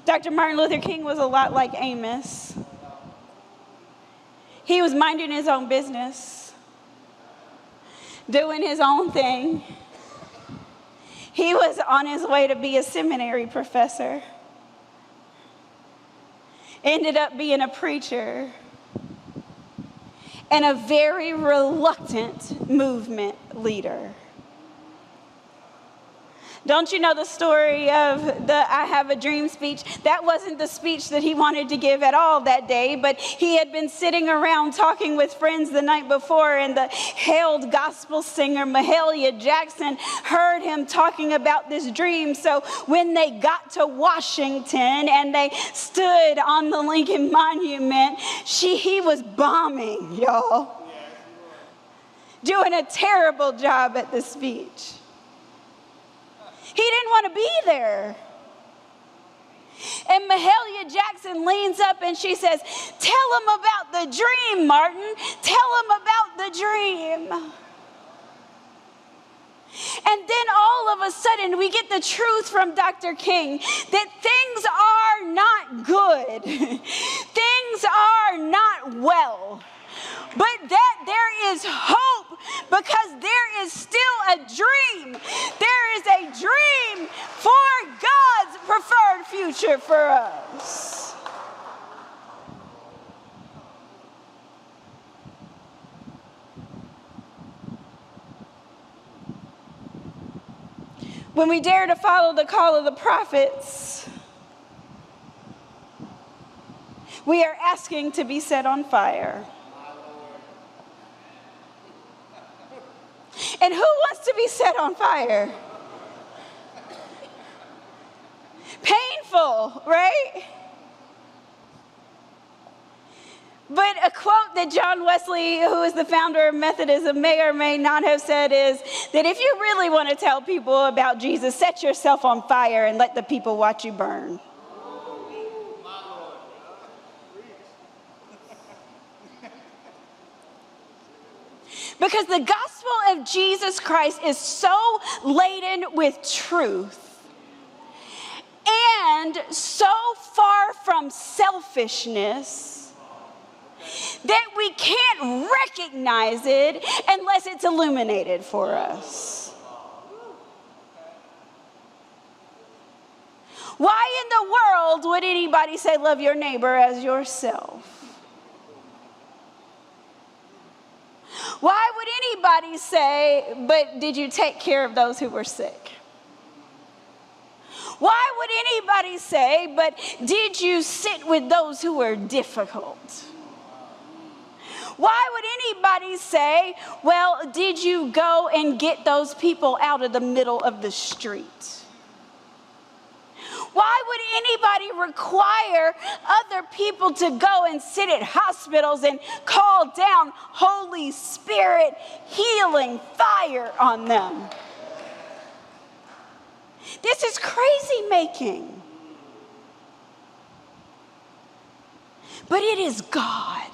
Dr. Martin Luther King was a lot like Amos. He was minding his own business, doing his own thing. He was on his way to be a seminary professor. Ended up being a preacher and a very reluctant movement leader. Don't you know the story of the I Have a Dream speech? That wasn't the speech that he wanted to give at all that day, but he had been sitting around talking with friends the night before, and the hailed gospel singer Mahalia Jackson heard him talking about this dream. So when they got to Washington and they stood on the Lincoln Monument, he was bombing, y'all. Doing a terrible job at the speech. He didn't want to be there. And Mahalia Jackson leans up and she says, "Tell him about the dream, Martin. Tell him about the dream." And then all of a sudden we get the truth from Dr. King that things are not good. Things are not well. But that there is hope, because there is still a dream. There is a dream for God's preferred future for us. When we dare to follow the call of the prophets, we are asking to be set on fire. And who wants to be set on fire? Painful, right? But a quote that John Wesley, who is the founder of Methodism, may or may not have said is that if you really want to tell people about Jesus, set yourself on fire and let the people watch you burn. Because the gospel of Jesus Christ is so laden with truth and so far from selfishness that we can't recognize it unless it's illuminated for us. Why in the world would anybody say, "Love your neighbor as yourself"? Why would anybody say, "But did you take care of those who were sick"? Why would anybody say, "But did you sit with those who were difficult"? Why would anybody say, "Well, did you go and get those people out of the middle of the street"? Why would anybody require other people to go and sit at hospitals and call down Holy Spirit healing fire on them? This is crazy making. But it is God.